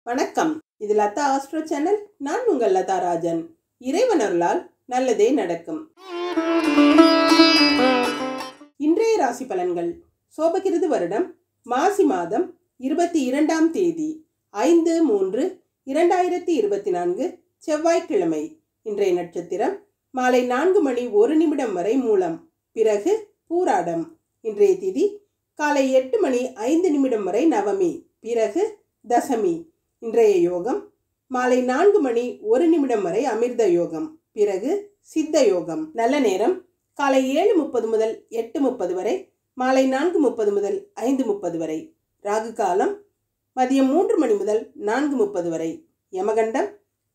வணக்கம். இது Latha astro channel. நான் உங்கள் லதா ராஜன். இறைவனருளால் நல்லதே நடக்கும். இன்றைய ராசி பலன்கள். சோபகிருது வருடம் மாசி மாதம் 22ஆம் தேதி 5/3/2024 செவ்வாய்க்கிழமை. இன்றைய நட்சத்திரம் மாலை 4:01 வரை மூலம், பிறகு பூராடம். இன்றைய திதி காலை 8:05 வரை நவமி, பிறகு தசமி. இன்றைய யோகம் மாலை 4:01 வரை அமிர்த யோகம், பிறகு சித்த யோகம். நல்ல நேரம் காலை 7:30 முதல் 8:30 வரை, மாலை 4:30 முதல் 5:30 வரை. ராகு காலம் மதியம் 3 முதல் 4:30 வரை. யமகண்டம்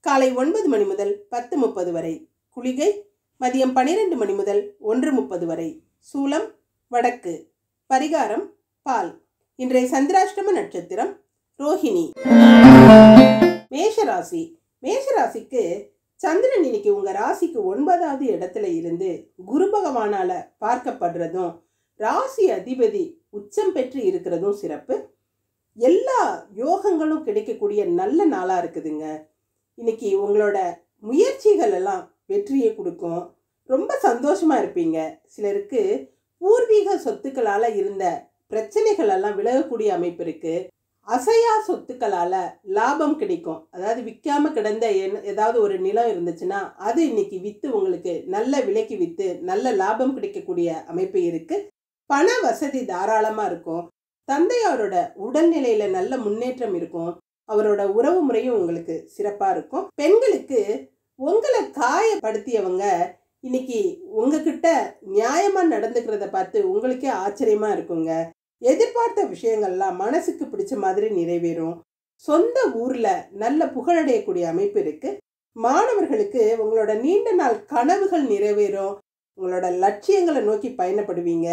காலை 9 முதல் 10:30 வரை. குளிகை மதியம் 12 முதல் 1:30 வரை. சூலம் வடக்கு. பரிகாரம் பால். இன்றைய சந்திராஷ்டம நட்சத்திரம் ரோஹிணி. மேஷராசி. மேஷராசிக்கு சந்திரன் இன்னைக்கு உங்க ராசிக்கு 9வது இடத்துல இருந்து குரு பகவானால பார்க்கப்படுறதும், ராசி அதிபதி உச்சம் பெற்று இருக்கிறதும் சிறப்பு. எல்லா யோகங்களும் கிடைக்கக்கூடிய நல்ல நாளா இருக்குதுங்க. இன்னைக்கு உங்களோட முயற்சிகள் எல்லாம் வெற்றியை கொடுக்கும். ரொம்ப சந்தோஷமா இருப்பீங்க. சிலருக்கு பூர்வீக சொத்துக்களால இருந்த பிரச்சனைகள் எல்லாம் விலகக்கூடிய அமைப்பு இருக்கு. அசையா சொத்துக்களால லாபம் கிடைக்கும். அதாவது விற்காம கிடந்த ஏதாவது ஒரு நிலம் இருந்துச்சுன்னா அது இன்னைக்கு விற்று உங்களுக்கு நல்ல விலைக்கு விற்று நல்ல லாபம் கிடைக்கக்கூடிய அமைப்பு இருக்கு. பண வசதி தாராளமாக இருக்கும். தந்தையாரோட உடல்நிலையில நல்ல முன்னேற்றம் இருக்கும். அவரோட உறவு முறையும் உங்களுக்கு சிறப்பாக இருக்கும். பெண்களுக்கு உங்களை காயப்படுத்தியவங்க இன்னைக்கு உங்ககிட்ட நியாயமாக நடந்துக்கிறத பார்த்து உங்களுக்கே ஆச்சரியமா இருக்குங்க. எதிர்பார்த்த விஷயங்கள்லாம் மனசுக்கு பிடிச்ச மாதிரி நிறைவேறும். சொந்த ஊர்ல நல்ல புகழடையக்கூடிய அமைப்பு இருக்கு. மாணவர்களுக்கு உங்களோட நீண்ட நாள் கனவுகள் நிறைவேறும். உங்களோட லட்சியங்களை நோக்கி பயணப்படுவீங்க.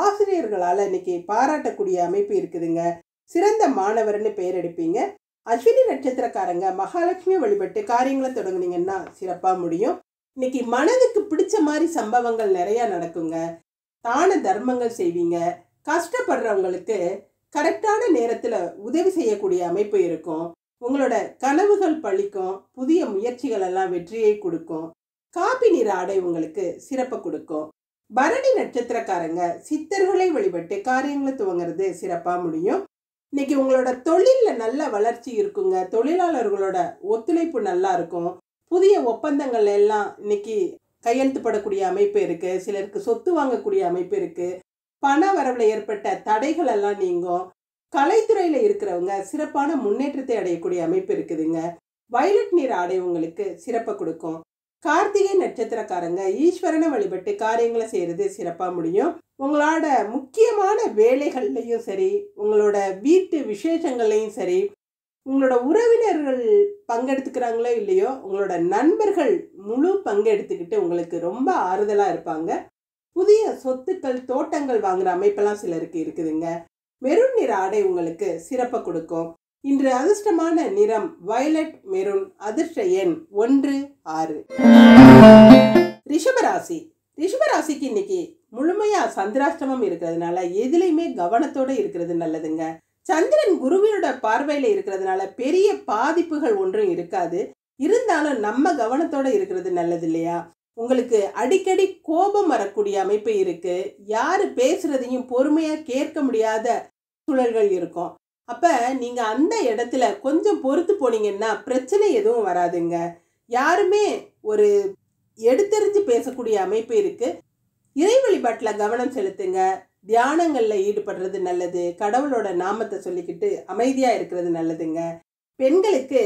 ஆசிரியர்களால் இன்னைக்கு பாராட்டக்கூடிய அமைப்பு இருக்குதுங்க. சிறந்த மாணவர்னு பெயர் எடுப்பீங்க. அஸ்வினி நட்சத்திரக்காரங்க மகாலட்சுமி வழிபட்டு காரியங்களை தொடங்குனீங்கன்னா சிறப்பா முடியும். இன்னைக்கு மனதுக்கு பிடிச்ச மாதிரி சம்பவங்கள் நிறைய நடக்குங்க. தான தர்மங்கள் செய்வீங்க. கஷ்டப்படுறவங்களுக்கு கரெக்டான நேரத்தில் உதவி செய்யக்கூடிய அமைப்பு இருக்கும். உங்களோட கனவுகள் பழிக்கும். புதிய முயற்சிகள் எல்லாம் வெற்றியை கொடுக்கும். காப்பி நிற ஆடை உங்களுக்கு சிறப்பை கொடுக்கும். பரணி நட்சத்திரக்காரங்க சித்தர்களை வழிபட்டு காரியங்களை துவங்கிறது சிறப்பாக முடியும். இன்னைக்கு உங்களோட தொழிலில் நல்ல வளர்ச்சி இருக்குங்க. தொழிலாளர்களோட ஒத்துழைப்பு நல்லா இருக்கும். புதிய ஒப்பந்தங்கள் எல்லாம் இன்னைக்கு கையெழுத்துப்படக்கூடிய அமைப்பு இருக்கு. சிலருக்கு சொத்து வாங்கக்கூடிய அமைப்பு இருக்கு. பண வரவுல ஏற்பட்ட தடைகள் எல்லாம் நீங்கும். கலைத்துறையில இருக்கிறவங்க சிறப்பான முன்னேற்றத்தை அடையக்கூடிய அமைப்பு இருக்குதுங்க. வயலட் நிற ஆடை உங்களுக்கு சிறப்பை கொடுக்கும். கார்த்திகை நட்சத்திரக்காரங்க ஈஸ்வரனை வழிபட்டு காரியங்களை செய்யறது சிறப்பா முடியும். உங்களோட முக்கியமான வேலைகள்லையும் சரி, உங்களோட வீட்டு விசேஷங்கள்லையும் சரி, உங்களோட உறவினர்கள் பங்கெடுத்துக்கிறாங்களோ இல்லையோ, உங்களோட நண்பர்கள் முழு பங்கெடுத்துக்கிட்டு உங்களுக்கு ரொம்ப ஆறுதலா இருப்பாங்க. புதிய சொத்துக்கள் தோட்டங்கள் வாங்குற அமைப்பெல்லாம் சிலருக்கு இருக்குதுங்க. மெரூன் நிற ஆடை உங்களுக்கு சிறப்பை கொடுக்கும். இன்று அதிர்ஷ்டமான நிறம் வயலட் மெரூன். அதிர்ஷ்ட எண் 1, 6. ரிஷபராசி. ரிஷபராசிக்கு இன்னைக்கு முழுமையா சந்திராஷ்டமம் இருக்கிறதுனால எதுலையுமே கவனத்தோட இருக்கிறது நல்லதுங்க. சந்திரன் குருவினோட பார்வையில இருக்கிறதுனால பெரிய பாதிப்புகள் ஒன்றும் இருக்காது. இருந்தாலும் நம்ம கவனத்தோட இருக்கிறது நல்லது இல்லையா? உங்களுக்கு அடிக்கடி கோபம் வரக்கூடிய அமைப்பு இருக்கு. யாரு பேசுறதையும் பொறுமையா கேட்க முடியாத சூழல்கள் இருக்கும். அப்ப நீங்க அந்த இடத்துல கொஞ்சம் பொறுத்து போனீங்கன்னா பிரச்சனை எதுவும் வராதுங்க. யாருமே ஒரு எடுத்தெறிஞ்சு பேசக்கூடிய அமைப்பு இருக்கு. இறை வழிபாட்டுல கவனம் செலுத்துங்க. தியானங்கள்ல ஈடுபடுறது நல்லது. கடவுளோட நாமத்தை சொல்லிக்கிட்டு அமைதியா இருக்கிறது நல்லதுங்க. பெண்களுக்கு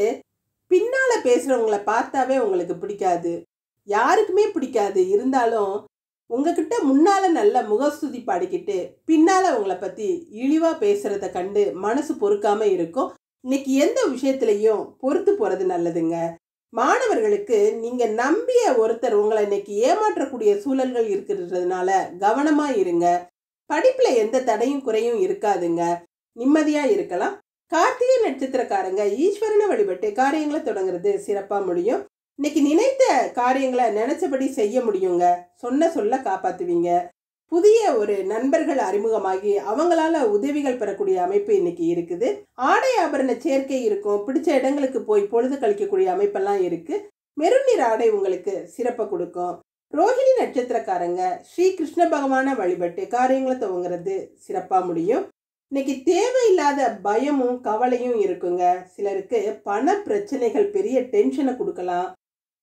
பின்னால பேசுறவங்களை பார்த்தாவே உங்களுக்கு பிடிக்காது. யாருக்குமே பிடிக்காது. இருந்தாலும் உங்ககிட்ட முன்னால நல்ல முகஸ்துதி பாடிக்கிட்டு பின்னால உங்களை பத்தி இழிவா பேசுறத கண்டு மனசு பொறுக்காம இருக்கும். இன்னைக்கு எந்த விஷயத்திலையும் பொறுத்து போறது நல்லதுங்க. மாணவர்களுக்கு நீங்க நம்பிய ஒருத்தர் உங்களை இன்னைக்கு ஏமாற்றக்கூடிய சூழல்கள் இருக்கிறதுனால கவனமா இருங்க. படிப்புல எந்த தடையும் குறையும் இருக்காதுங்க. நிம்மதியா இருக்கலாம். கார்த்திகை நட்சத்திரக்காரங்க ஈஸ்வரனை வழிபட்டு காரியங்களை தொடங்குறது சிறப்பா முடியும். இன்னைக்கு நினைத்த காரியங்களை நினைச்சபடி செய்ய முடியுங்க. சொன்ன சொல்ல காப்பாத்துவீங்க. புதிய ஒரு நண்பர்கள் அறிமுகமாகி அவங்களால உதவிகள் பெறக்கூடிய அமைப்பு இன்னைக்கு இருக்குது. ஆடை ஆபரண சேர்க்கை இருக்கும். பிடிச்ச இடங்களுக்கு போய் பொழுது கழிக்கக்கூடிய அமைப்பெல்லாம் இருக்கு. மெருன் நிற ஆடை உங்களுக்கு சிறப்பை கொடுக்கும். ரோஹிணி நட்சத்திரக்காரங்க ஸ்ரீ கிருஷ்ண பகவான வழிபட்டு காரியங்களை துவங்குறது சிறப்பா முடியும். இன்னைக்கு தேவையில்லாத பயமும் கவலையும் இருக்குங்க. சிலருக்கு பண பிரச்சனைகள் பெரிய டென்ஷனை கொடுக்கலாம்.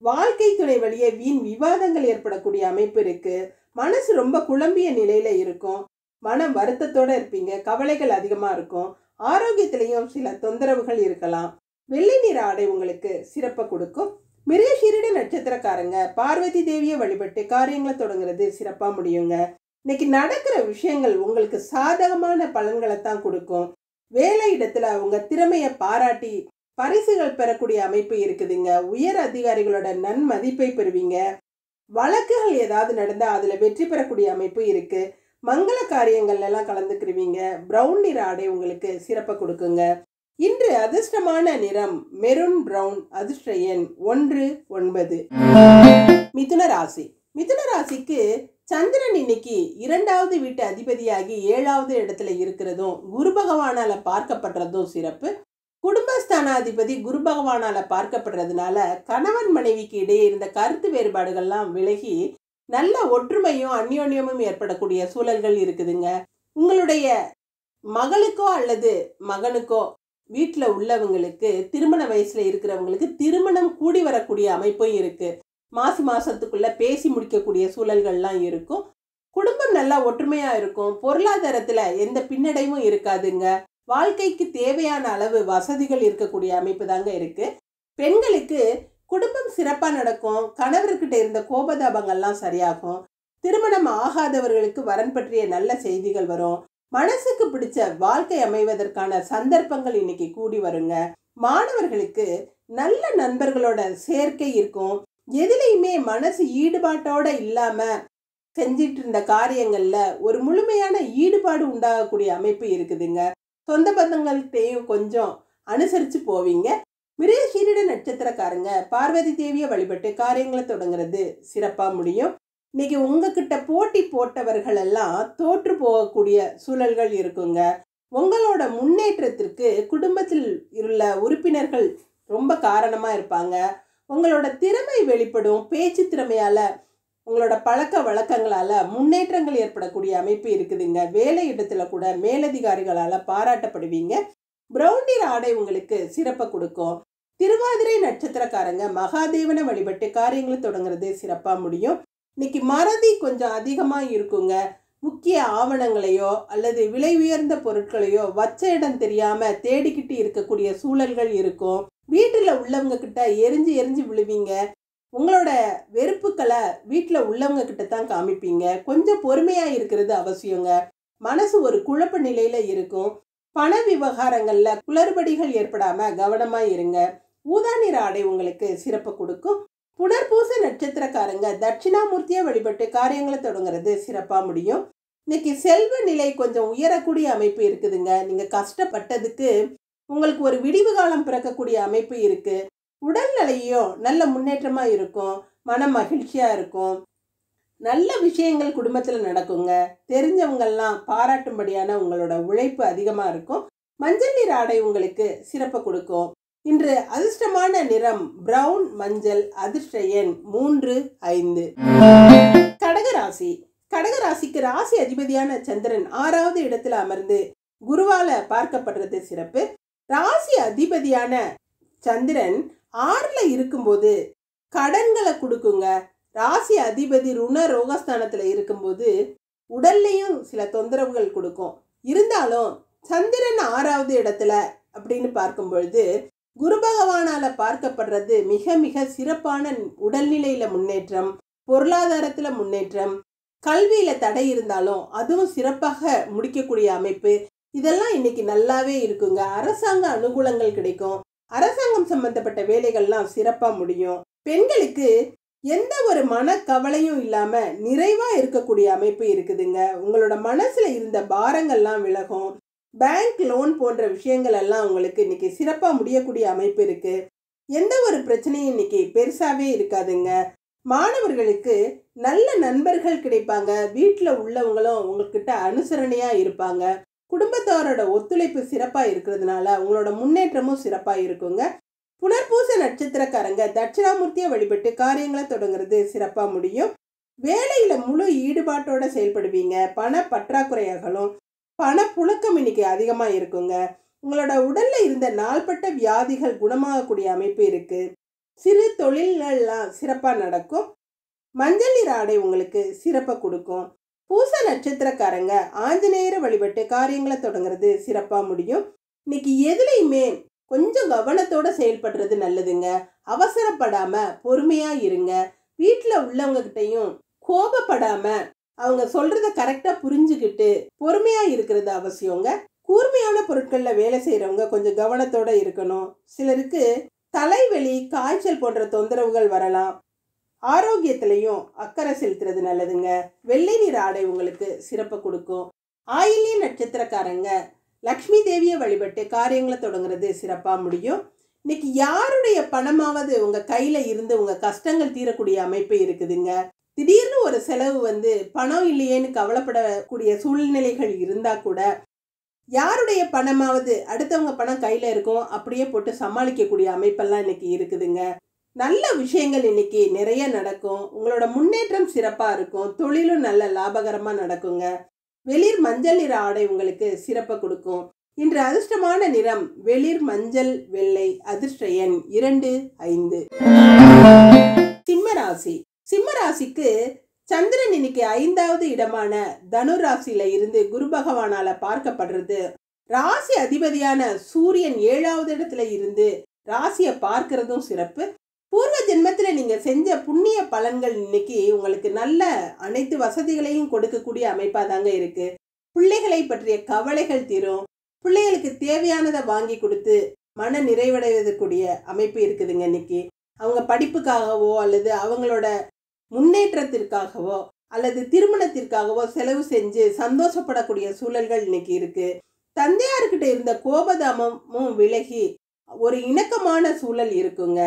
வாழ்க்கை துணை வழியே வீண் விவாதங்கள் ஏற்படக்கூடிய அமைப்பு இருக்கு. மனசு ரொம்ப குழம்பிய நிலையில இருக்கும். மனம் வருத்தத்தோட இருப்பீங்க. கவலைகள் அதிகமா இருக்கும். ஆரோக்கியத்திலையும் சில தொந்தரவுகள் இருக்கலாம். வெள்ளை நிற ஆடை உங்களுக்கு சிறப்பை கொடுக்கும். மிருகசீரிட நட்சத்திரக்காரங்க பார்வதி தேவியை வழிபட்டு காரியங்களை தொடங்குறது சிறப்பா முடியுங்க. இன்னைக்கு நடக்கிற விஷயங்கள் உங்களுக்கு சாதகமான பலன்களை தான் கொடுக்கும். வேலை இடத்துல உங்க திறமையை பாராட்டி பரிசுகள் பெறக்கூடிய அமைப்பு இருக்குதுங்க. உயர் அதிகாரிகளோட நன்மதிப்பை பெறுவீங்க. வழக்குகள் ஏதாவது நடந்தா அதுல வெற்றி பெறக்கூடிய அமைப்பு இருக்கு. மங்கள காரியங்கள்ல எல்லாம் கலந்துக்கிருவீங்க. பிரவுன் நிற ஆடை உங்களுக்கு சிறப்பை கொடுக்குங்க. இன்று அதிர்ஷ்டமான நிறம் மெரூன் பிரவுன். அதிர்ஷ்ட எண் 19. மிதுன ராசி. மிதுன ராசிக்கு சந்திரன் இன்னைக்கு 2வது வீட்டு அதிபதியாகி 7வது இடத்துல இருக்கிறதும் குரு பகவானால பார்க்கப்படுறதும் சிறப்பு. குடும்பஸ்தானாதிபதி குரு பகவானால பார்க்கப்படுறதுனால கணவன் மனைவிக்கு இடையே இருந்த கருத்து வேறுபாடுகள்லாம் விலகி நல்ல ஒற்றுமையும் அந்யோன்யமும் ஏற்படக்கூடிய சூழல்கள் இருக்குதுங்க. உங்களுடைய மகளுக்கோ அல்லது மகனுக்கோ வீட்டில் உள்ளவங்களுக்கு திருமண வயசுல இருக்கிறவங்களுக்கு திருமணம் கூடி வரக்கூடிய அமைப்பும் இருக்கு. மாசத்துக்குள்ள பேசி முடிக்கக்கூடிய சூழல்கள்லாம் இருக்கும். குடும்பம் நல்லா ஒற்றுமையா இருக்கும். பொருளாதாரத்துல எந்த பின்னடைவும் இருக்காதுங்க. வாழ்க்கைக்கு தேவையான அளவு வசதிகள் இருக்கக்கூடிய அமைப்பு தாங்க இருக்கு. பெண்களுக்கு குடும்பம் சிறப்பா நடக்கும். கணவர்கிட்ட இருந்த கோபதாபங்கள்லாம் சரியாகும். திருமணம் ஆகாதவர்களுக்கு வரன் பற்றிய நல்ல செய்திகள் வரும். மனசுக்கு பிடிச்ச வாழ்க்கை அமைவதற்கான சந்தர்ப்பங்கள் இன்னைக்கு கூடி வருங்க. மாணவர்களுக்கு நல்ல நண்பர்களோட சேர்க்கை இருக்கும். எதுலையுமே மனசு ஈடுபாட்டோட இல்லாம செஞ்சிட்டு இருந்த காரியங்கள்ல ஒரு முழுமையான ஈடுபாடு உண்டாகக்கூடிய அமைப்பு இருக்குதுங்க. சொந்த பந்தங்கள்கிட்டையும் கொஞ்சம் அனுசரித்து போவீங்க. மிருகசீரிட நட்சத்திரக்காரங்க பார்வதி தேவியை வழிபட்டு காரியங்களை தொடங்குறது சிறப்பாக முடியும். இன்னைக்கு உங்ககிட்ட போட்டி போட்டவர்கள் எல்லாம் தோற்று போகக்கூடிய சூழல்கள் இருக்குங்க. உங்களோட முன்னேற்றத்திற்கு குடும்பத்தில் உள்ள உறுப்பினர்கள் ரொம்ப காரணமாக இருப்பாங்க. உங்களோட திறமை வெளிப்படும். பேச்சு திறமையால் உங்களோட பழக்க வழக்கங்களால் முன்னேற்றங்கள் ஏற்படக்கூடிய அமைப்பு இருக்குதுங்க. வேலை இடத்துல கூட மேலதிகாரிகளால் பாராட்டப்படுவீங்க. பிரவுன் நிற ஆடை உங்களுக்கு சிறப்பை கொடுக்கும். திருவாதிரை நட்சத்திரக்காரங்க மகாதேவனை வழிபட்டு காரியங்களை தொடங்குறது சிறப்பாக முடியும். இன்னைக்கு மறதி கொஞ்சம் அதிகமாக இருக்குங்க. முக்கிய ஆவணங்களையோ அல்லது விலை உயர்ந்த பொருட்களையோ வச்ச இடம் தெரியாம தேடிக்கிட்டு இருக்கக்கூடிய சூழல்கள் இருக்கும். வீட்டில் உள்ளவங்க கிட்ட எரிஞ்சு விழுவீங்க. உங்களோட வெறுப்புக்களை வீட்டில் உள்ளவங்க கிட்ட தான் காமிப்பீங்க. கொஞ்சம் பொறுமையாக இருக்கிறது அவசியங்க. மனசு ஒரு குழப்ப நிலையில இருக்கும். பண விவகாரங்கள்ல குளறுபடிகள் ஏற்படாம கவனமா இருங்க. ஊதா நிற ஆடை உங்களுக்கு சிறப்பு கொடுக்கும். புனர்பூச நட்சத்திரக்காரங்க தட்சிணாமூர்த்தியை வழிபட்டு காரியங்களை தொடங்குறது சிறப்பா முடியும். இன்னைக்கு செல்வ நிலை கொஞ்சம் உயரக்கூடிய அமைப்பு இருக்குதுங்க. நீங்க கஷ்டப்பட்டதுக்கு உங்களுக்கு ஒரு விடிவு காலம் பிறக்கக்கூடிய அமைப்பு இருக்கு. உடல்நிலையும் நல்ல முன்னேற்றமா இருக்கும். மன மகிழ்ச்சியா இருக்கும். நல்ல விஷயங்கள் குடும்பத்தில் நடக்குங்க. தெரிஞ்சவங்கெல்லாம் பாராட்டும்படியான உங்களோட உழைப்பு அதிகமாக இருக்கும். மஞ்சள் நிற ஆடை உங்களுக்கு சிறப்பு கொடுக்கும். இன்று அதிர்ஷ்டமான நிறம் பிரவுன் மஞ்சள். அதிர்ஷ்ட எண் 35. கடகராசி. கடகராசிக்கு ராசி அதிபதியான சந்திரன் 6வது இடத்துல அமர்ந்து குருவால பார்க்கப்படுறது சிறப்பு. ராசி அதிபதியான சந்திரன் 6ல இருக்கும்போது கடன்களை கொடுக்குங்க. ராசி அதிபதி ருண ரோகஸ்தானத்துல இருக்கும்போது உடல்லையும் சில தொந்தரவுகள் கொடுக்கும். இருந்தாலும் சந்திரன் 6வது இடத்துல அப்படின்னு பார்க்கும் பொழுது குரு பகவானால பார்க்கப்படுறது மிக மிக சிறப்பான உடல்நிலையில முன்னேற்றம், பொருளாதாரத்துல முன்னேற்றம், கல்வியில தடை இருந்தாலும் அதுவும் சிறப்பாக முடிக்கக்கூடிய அமைப்பு. இதெல்லாம் இன்னைக்கு நல்லாவே இருக்குங்க. அரசாங்க அனுகூலங்கள் கிடைக்கும். அரசாங்கம் சம்பந்தப்பட்ட வேலைகள்லாம் சிறப்பா முடியும். பெண்களுக்கு எந்த ஒரு மனக்கவலையும் இல்லாம நிறைவா இருக்கக்கூடிய அமைப்பு இருக்குதுங்க. உங்களோட மனசுல இருந்த பாரங்கள்லாம் விலகும். பேங்க் லோன் போன்ற விஷயங்கள் எல்லாம் உங்களுக்கு இன்னைக்கு சிறப்பா முடியக்கூடிய அமைப்பு இருக்கு. எந்த ஒரு பிரச்சனையும் இன்னைக்கு பெருசாவே இருக்காதுங்க. மாணவர்களுக்கு நல்ல நண்பர்கள் கிடைப்பாங்க. வீட்டில் உள்ளவங்களும் உங்ககிட்ட அனுசரணையா இருப்பாங்க. குடும்பத்தாரோட ஒத்துழைப்பு சிறப்பா இருக்கிறதுனால உங்களோட முன்னேற்றமும் சிறப்பா இருக்குங்க. புனர்பூச நட்சத்திரக்காரங்க தட்சிணாமூர்த்தியை வழிபட்டு காரியங்களை தொடங்குறது சிறப்பா முடியும். வேலையில முழு ஈடுபாட்டோட செயல்படுவீங்க. பண பற்றாக்குறையாகலும் பணப்புழக்கம் இன்னைக்கு அதிகமா இருக்குங்க. உங்களோட உடல்ல இருந்த நாள்பட்ட வியாதிகள் குணமாகக்கூடிய அமைப்பு இருக்கு. சிறு தொழில்கள்லாம் சிறப்பா நடக்கும். மஞ்சள் நிற ஆடை உங்களுக்கு சிறப்பை கொடுக்கும். பூச நட்சத்திரக்காரங்க ஆஞ்சநேயரை வழிபட்டு காரியங்களை தொடங்குறது சிறப்பா முடியும். இன்னைக்கு எதுலையுமே கொஞ்சம் கவனத்தோட செயல்படுறது நல்லதுங்க. அவசரப்படாம பொறுமையா இருங்க. வீட்டில் உள்ளவங்க கிட்டையும் கோபப்படாம அவங்க சொல்றத கரெக்டா புரிஞ்சுக்கிட்டு பொறுமையா இருக்கிறது அவசியங்க. கூர்மையான பொருட்கள்ல வேலை செய்யறவங்க கொஞ்சம் கவனத்தோட இருக்கணும். சிலருக்கு தலைவலி, காய்ச்சல் போன்ற தொந்தரவுகள் வரலாம். ஆரோக்கியத்திலையும் அக்கறை செலுத்துறது நல்லதுங்க. வெள்ளை நிற ஆடை உங்களுக்கு சிறப்பு கொடுக்கும். ஆயில்ய நட்சத்திரக்காரங்க லக்ஷ்மி தேவியை வழிபட்டு காரியங்களை தொடங்குறது சிறப்பா முடியும். இன்னைக்கு யாருடைய பணமாவது உங்க கையில இருந்து உங்க கஷ்டங்கள் தீரக்கூடிய அமைப்பு இருக்குதுங்க. திடீர்னு ஒரு செலவு வந்து பணம் இல்லையேன்னு கவலைப்படக்கூடிய சூழ்நிலைகள் இருந்தா கூட யாருடைய பணமாவது அடுத்தவங்க பணம் கையில இருக்கும், அப்படியே போட்டு சமாளிக்கக்கூடிய அமைப்பெல்லாம் இன்னைக்கு இருக்குதுங்க. நல்ல விஷயங்கள் இன்னைக்கு நிறைய நடக்கும். உங்களோட முன்னேற்றம் சிறப்பா இருக்கும். தொழிலும் நல்ல லாபகரமா நடக்குங்க. வெளிர் மஞ்சள் நிற ஆடை உங்களுக்கு சிறப்பை கொடுக்கும். இன்று அதிர்ஷ்டமான நிறம் வெளிர் மஞ்சள் வெள்ளை. அதிர்ஷ்ட எண் 2, 5. சிம்மராசி. சிம்மராசிக்கு சந்திரன் இன்னைக்கு 5வது இடமான தனு ராசியில இருந்து குரு பகவானால பார்க்கப்படுறது. ராசி அதிபதியான சூரியன் 7வது இடத்துல இருந்து ராசியை பார்க்கிறதும் சிறப்பு. பூர்வ ஜென்மத்துல நீங்க செஞ்ச புண்ணிய பலன்கள் இன்னைக்கு உங்களுக்கு நல்ல அனைத்து வசதிகளையும் கொடுக்கக்கூடிய அமைப்பா தாங்க இருக்கு. பிள்ளைகளை பற்றிய கவலைகள் தீரும். பிள்ளைகளுக்கு தேவையானதை வாங்கி கொடுத்து மன நிறைவடைவதற்குரிய அமைப்பு இருக்குதுங்க. இன்னைக்கு அவங்க படிப்புக்காகவோ அல்லது அவங்களோட முன்னேற்றத்திற்காகவோ அல்லது திருமணத்திற்காகவோ செலவு செஞ்சு சந்தோஷப்படக்கூடிய சூழல்கள் இன்னைக்கு இருக்கு. தந்தையார்கிட்ட இருந்த கோபதாமமும் விலகி ஒரு இணக்கமான சூழல் இருக்குங்க.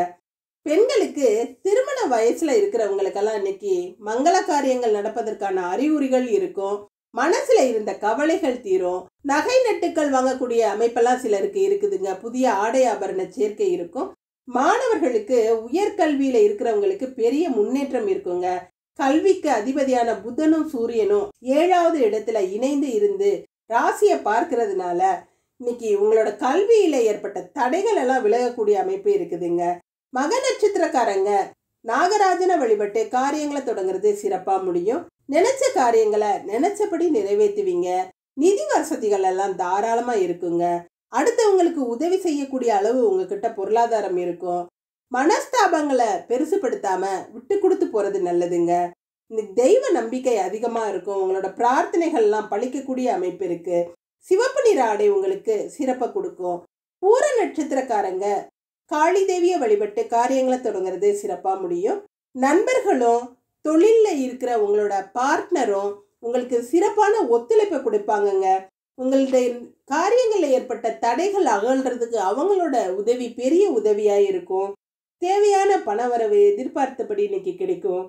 பெண்களுக்கு திருமண வயசுல இருக்கிறவங்களுக்கெல்லாம் இன்னைக்கு மங்கள காரியங்கள் நடப்பதற்கான அறிகுறிகள் இருக்கும். மனசுல இருந்த கவலைகள் தீரும். நகை நட்டுக்கள் வாங்கக்கூடிய அமைப்பெல்லாம் சிலருக்கு இருக்குதுங்க. புதிய ஆடை ஆபரண சேர்க்கை இருக்கும். மாணவர்களுக்கு உயர்கல்வியில இருக்கிறவங்களுக்கு பெரிய முன்னேற்றம் இருக்குங்க. கல்விக்கு அதிபதியான புதனும் சூரியனும் 7வது இடத்துல இணைந்து இருந்து ராசியை பார்க்கறதுனால இன்னைக்கு உங்களோட கல்வியில ஏற்பட்ட தடைகள் எல்லாம் விலகக்கூடிய அமைப்பு இருக்குதுங்க. மக நட்சத்திரக்காரங்க நாகராஜனை வழிபட்டு காரியங்களை தொடங்குறது சிறப்பா முடியும். நினைச்ச காரியங்களை நினைச்சபடி நிறைவேற்றுவீங்க. நிதி வசதிகள் எல்லாம் தாராளமா இருக்குங்க. அடுத்தவங்களுக்கு உதவி செய்யக்கூடிய அளவு உங்ககிட்ட பொருளாதாரம் இருக்கும். மனஸ்தாபங்களை பெருசுப்படுத்தாம விட்டு கொடுத்து போறது நல்லதுங்க. இந்த தெய்வ நம்பிக்கை அதிகமா இருக்கும். உங்களோட பிரார்த்தனைகள்லாம் பழிக்கக்கூடிய அமைப்பு இருக்கு. சிவப்பு நிற ஆடை உங்களுக்கு சிறப்பை கொடுக்கும். பூர நட்சத்திரக்காரங்க காளி தேவியை வழிபட்டு காரியங்களை தொடங்குறது சிறப்பா முடியும். நண்பர்களும் தொழில்ல இருக்கிற உங்களோட பார்ட்னரும் உங்களுக்கு சிறப்பான ஒத்துழைப்பை கொடுப்பாங்கங்க. உங்களுடைய காரியங்களில் ஏற்பட்ட தடைகள் அகழ்றதுக்கு அவங்களோட உதவி பெரிய உதவியா இருக்கும். தேவையான பணவரவு எதிர்பார்த்தபடி இன்னைக்கு கிடைக்கும்.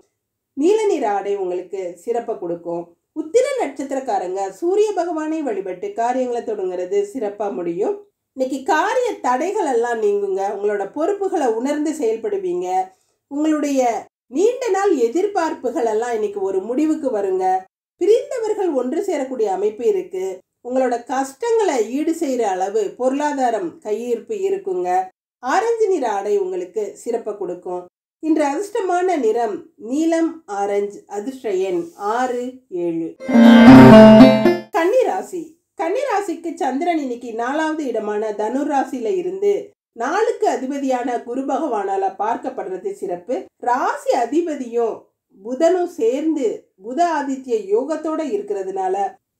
நீல நிற ஆடை உங்களுக்கு சிறப்பை கொடுக்கும். உத்திர நட்சத்திரக்காரங்க சூரிய பகவானை வழிபட்டு காரியங்களை தொடங்குறது சிறப்பா முடியும். இன்னைக்கு காரிய தடைகள் எல்லாம் நீங்குங்க. உங்களோட பொறுப்புகளை உணர்ந்து செயல்படுவீங்க. உங்களுடைய நீண்ட நாள் எதிர்பார்ப்புகள் எல்லாம் இன்னைக்கு ஒரு முடிவுக்கு வருங்க. பிரிந்தவர்கள் ஒன்று சேரக்கூடிய அமைப்பு இருக்கு. உங்களோட கஷ்டங்களை ஈடு செய்யற அளவு பொருளாதாரம் கையிருப்பு இருக்குங்க. ஆரஞ்சு நிற ஆடை உங்களுக்கு சிறப்பை கொடுக்கும். இன்று அதிர்ஷ்டமான நிறம் நீலம் ஆரஞ்சு. அதிர்ஷ்ட எண் 6, 7. கன்னிராசி. கன்னிராசிக்கு சந்திரன் இன்னைக்கு 4வது இடமான தனு ராசியில இருந்து 4க்கு அதிபதியான குரு பகவானால பார்க்கப்படுறது சிறப்பு. ராசி அதிபதியும் புதனும் சேர்ந்து புத ஆதித்ய யோகத்தோட இருக்கிறதுனால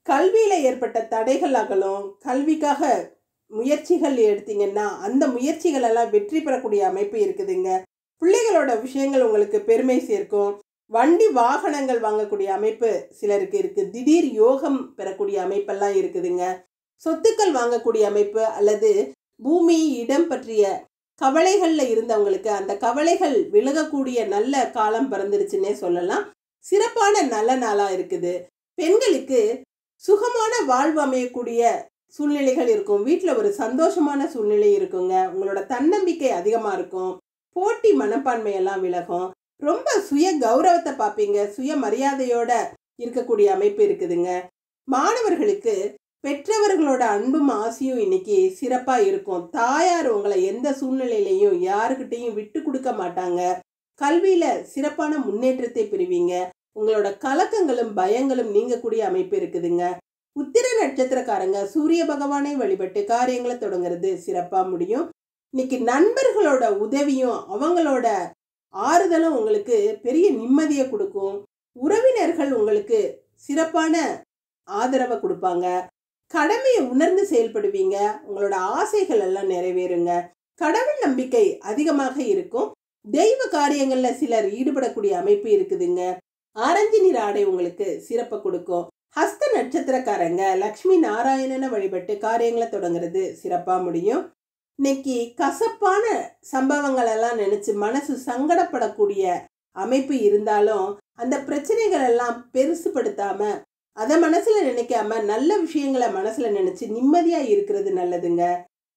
கல்வியில ஏற்பட்ட தடைகள் அகலும். கல்விக்காக முயற்சிகள் எடுத்தீங்கன்னா அந்த முயற்சிகள் எல்லாம் வெற்றி பெறக்கூடிய அமைப்பு இருக்குதுங்க. பிள்ளைகளோட விஷயங்கள் உங்களுக்கு பெருமை சேர்க்கும். வண்டி வாகனங்கள் வாங்கக்கூடிய அமைப்பு சிலருக்கு இருக்கு. திடீர் யோகம் பெறக்கூடிய அமைப்பெல்லாம் இருக்குதுங்க. சொத்துக்கள் வாங்கக்கூடிய அமைப்பு அல்லது பூமி இடம் பற்றிய கவலைகள்ல இருந்தவங்களுக்கு அந்த கவலைகள் விலகக்கூடிய நல்ல காலம் பிறந்துருச்சுன்னே சொல்லலாம். சிறப்பான நல்ல நாளா இருக்குது. பெண்களுக்கு சுகமான வாழ்வு அமையக்கூடிய சூழ்நிலைகள் இருக்கும். வீட்டில் ஒரு சந்தோஷமான சூழ்நிலை இருக்குங்க. உங்களோட தன்னம்பிக்கை அதிகமாக இருக்கும். போட்டி மனப்பான்மையெல்லாம் விலகும். ரொம்ப சுய கௌரவத்தை பார்ப்பீங்க. சுய மரியாதையோட இருக்கக்கூடிய அமைப்பு இருக்குதுங்க. மாணவர்களுக்கு பெற்றவர்களோட அன்பும் ஆசையும் இன்னைக்கு சிறப்பாக இருக்கும். தாயார் உங்களை எந்த சூழ்நிலையிலையும் யாருக்கிட்டையும் விட்டு கொடுக்க மாட்டாங்க. கல்வியில சிறப்பான முன்னேற்றத்தை பெறுவீங்க. உங்களோட கலக்கங்களும் பயங்களும் நீங்கக்கூடிய அமைப்பு இருக்குதுங்க. உத்திர நட்சத்திரக்காரங்க சூரிய பகவானை வழிபட்டு காரியங்களை தொடங்குறது சிறப்பா முடியும். இன்னைக்கு நண்பர்களோட உதவியும் அவங்களோட ஆறுதலும் உங்களுக்கு பெரிய நிம்மதியை கொடுக்கும். உறவினர்கள் உங்களுக்கு சிறப்பான ஆதரவை கொடுப்பாங்க. கடமையை உணர்ந்து செயல்படுவீங்க. உங்களோட ஆசைகள் எல்லாம் நிறைவேறுங்க. கடவுள் நம்பிக்கை அதிகமாக இருக்கும். தெய்வ காரியங்கள்ல சிலர் ஈடுபடக்கூடிய அமைப்பு இருக்குதுங்க. ஆரஞ்சு நிற ஆடை உங்களுக்கு சிறப்பை கொடுக்கும். ஹஸ்த நட்சத்திரக்காரங்க லக்ஷ்மி நாராயணனை வழிபட்டு காரியங்களை தொடங்குறது சிறப்பா முடியும். இன்னைக்கு கசப்பான சம்பவங்கள் எல்லாம் நினைச்சு மனசு சங்கடப்படக்கூடிய அமைப்பு இருந்தாலும் அந்த பிரச்சனைகள் எல்லாம் பெருசுபடுத்தாம அதை மனசுல நினைக்காம நல்ல விஷயங்களை மனசுல நினைச்சு நிம்மதியா இருக்கிறது நல்லதுங்க.